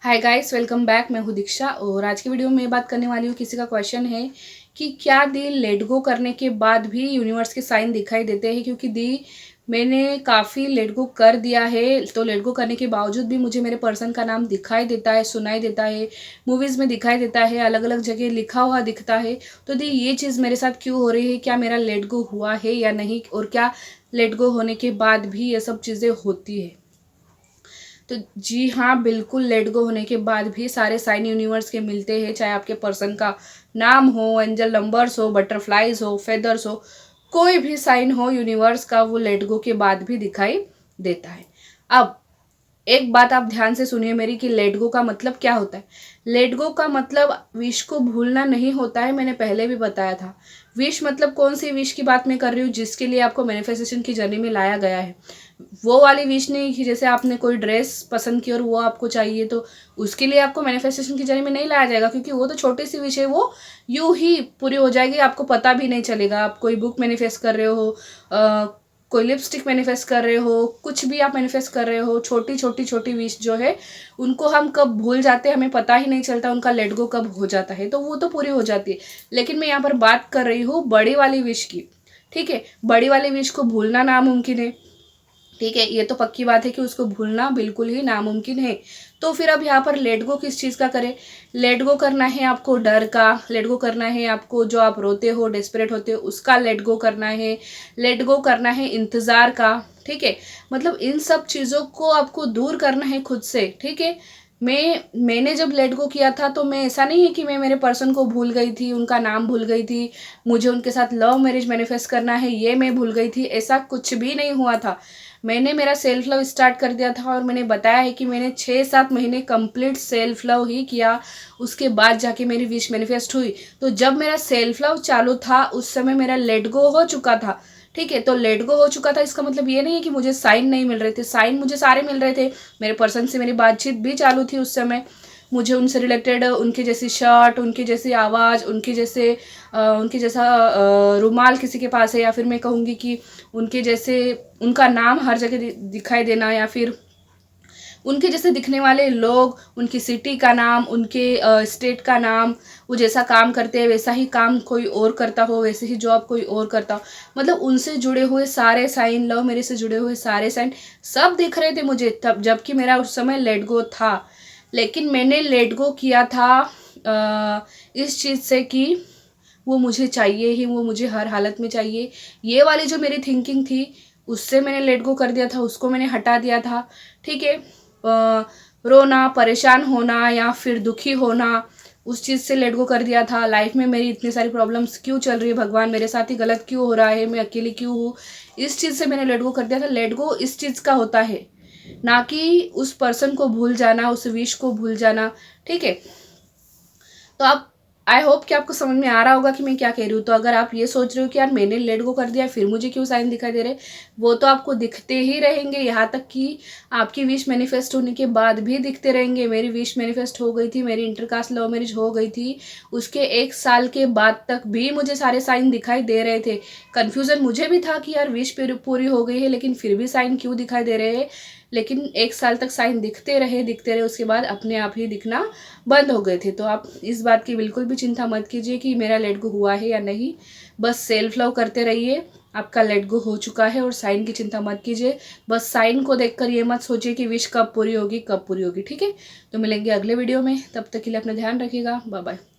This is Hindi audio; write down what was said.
Hi guys, welcome back. मैं हूँ दीक्षा और आज की वीडियो में बात करने वाली हूँ। किसी का क्वेश्चन है कि क्या दी लेट गो करने के बाद भी यूनिवर्स के साइन दिखाई देते हैं, क्योंकि दी मैंने काफ़ी लेट गो कर दिया है, तो लेट गो करने के बावजूद भी मुझे मेरे पर्सन का नाम दिखाई देता है, सुनाई देता है, मूवीज़ में दिखाई देता है, अलग अलग जगह लिखा हुआ दिखता है। तो दी ये चीज़ मेरे साथ क्यों हो रही है, क्या मेरा लेट गो हुआ है या नहीं, और क्या लेट गो होने के बाद भी ये सब चीज़ें होती है। तो जी हाँ, बिल्कुल लेट गो होने के बाद भी सारे साइन यूनिवर्स के मिलते हैं, चाहे आपके पर्सन का नाम हो, एंजल नंबर्स हो, बटरफ्लाइज हो, फेदर्स हो, कोई भी साइन हो यूनिवर्स का, वो लेट गो के बाद भी दिखाई देता है। अब एक बात आप ध्यान से सुनिए मेरी कि लेट गो का मतलब क्या होता है। लेट गो का मतलब विश को भूलना नहीं होता है, मैंने पहले भी बताया था। विश मतलब कौन सी विश की बात मैं कर रही हूँ, जिसके लिए आपको मैनिफेस्टेशन की जर्नी में लाया गया है। वो वाली विश नहीं कि जैसे आपने कोई ड्रेस पसंद की और वो आपको चाहिए, तो उसके लिए आपको मैनिफेस्टेशन की जर्नी में नहीं लाया जाएगा, क्योंकि वो तो छोटी सी विश है, वो यूं ही पूरी हो जाएगी, आपको पता भी नहीं चलेगा। आप कोई बुक मैनिफेस्ट कर रहे हो, कोई लिपस्टिक मैनिफेस्ट कर रहे हो, कुछ भी आप मैनिफेस्ट कर रहे हो, छोटी छोटी छोटी विश जो है उनको हम कब भूल जाते हैं, हमें पता ही नहीं चलता उनका लेट गो कब हो जाता है, तो वो तो पूरी हो जाती है। लेकिन मैं यहाँ पर बात कर रही हूँ बड़ी वाली विश की। ठीक है, बड़ी वाली विश को भूलना नामुमकिन है। ठीक है, ये तो पक्की बात है कि उसको भूलना बिल्कुल ही नामुमकिन है। तो फिर अब यहाँ पर लेट गो किस चीज़ का करें। लेट गो करना है आपको डर का, लेट गो करना है आपको जो आप रोते हो, डेस्परेट होते हो, उसका लेट गो करना है। लेट गो करना है इंतज़ार का। ठीक है, मतलब इन सब चीज़ों को आपको दूर करना है खुद से। ठीक है, मैंने जब लेट गो किया था, तो मैं, ऐसा नहीं है कि मैं मेरे पर्सन को भूल गई थी, उनका नाम भूल गई थी, मुझे उनके साथ लव मैरिज मैनिफेस्ट करना है ये मैं भूल गई थी, ऐसा कुछ भी नहीं हुआ था। मैंने मेरा सेल्फ लव स्टार्ट कर दिया था और मैंने बताया है कि मैंने 6-7 महीने कंप्लीट सेल्फ लव ही किया, उसके बाद जाके मेरी विश मैनिफेस्ट हुई। तो जब मेरा सेल्फ लव चालू था उस समय मेरा लेट गो हो चुका था। ठीक है, तो लेट गो हो चुका था, इसका मतलब ये नहीं है कि मुझे साइन नहीं मिल रहे थे, साइन मुझे सारे मिल रहे थे। मेरे पर्सन से मेरी बातचीत भी चालू थी उस समय, मुझे उनसे रिलेटेड उनकी जैसी शर्ट, उनकी जैसी आवाज़, उनकी जैसा रुमाल किसी के पास है, या फिर मैं कहूँगी कि उनके जैसे उनका नाम हर जगह दिखाई देना, या फिर उनके जैसे दिखने वाले लोग, उनकी सिटी का नाम, उनके स्टेट का नाम, वो जैसा काम करते हैं वैसा ही काम कोई और करता हो, वैसे ही जॉब कोई और करता हो, मतलब उनसे जुड़े हुए सारे साइन, लव मेरे से जुड़े हुए सारे साइन सब दिख रहे थे मुझे तब, जबकि मेरा उस समय लेट गो था। लेकिन मैंने लेट गो किया था इस चीज़ से कि वो मुझे चाहिए ही, वो मुझे हर हालत में चाहिए। ये वाली जो मेरी थिंकिंग थी, उससे मैंने लेट गो कर दिया था, उसको मैंने हटा दिया था। ठीक है, रोना, परेशान होना या फिर दुखी होना, उस चीज़ से लेट गो कर दिया था। लाइफ में मेरी इतनी सारी प्रॉब्लम्स क्यों चल रही है, भगवान मेरे साथ ही गलत क्यों हो रहा है, मैं अकेली क्यों हूँ, इस चीज़ से मैंने लेट गो कर दिया था। लेट गो इस चीज़ का होता है, ना कि उस पर्सन को भूल जाना, उस विश को भूल जाना। ठीक है, तो आप, आई होप कि आपको समझ में आ रहा होगा कि मैं क्या कह रही हूँ। तो अगर आप ये सोच रहे हो कि यार मैंने लेट गो कर दिया फिर मुझे क्यों साइन दिखाई दे रहे, वो तो आपको दिखते ही रहेंगे, यहाँ तक कि आपकी विश मैनिफेस्ट होने के बाद भी दिखते रहेंगे। मेरी विश मैनिफेस्ट हो गई थी, मेरी इंटरकास्ट लव मैरिज हो गई थी, उसके 1 साल के बाद तक भी मुझे सारे साइन दिखाई दे रहे थे। कन्फ्यूज़न मुझे भी था कि यार विश पूरी हो गई है लेकिन फिर भी साइन क्यों दिखाई दे रहे हैं। लेकिन 1 साल तक साइन दिखते रहे, उसके बाद अपने आप ही दिखना बंद हो गए थे। तो आप इस बात की बिल्कुल भी चिंता मत कीजिए कि मेरा लेट गो हुआ है या नहीं, बस सेल्फ लव करते रहिए, आपका लेट गो हो चुका है। और साइन की चिंता मत कीजिए, बस साइन को देखकर ये मत सोचिए कि विश कब पूरी होगी कब पूरी होगी। ठीक है, तो मिलेंगे अगले वीडियो में, तब तक के लिए अपना ध्यान रखिएगा। Bye bye.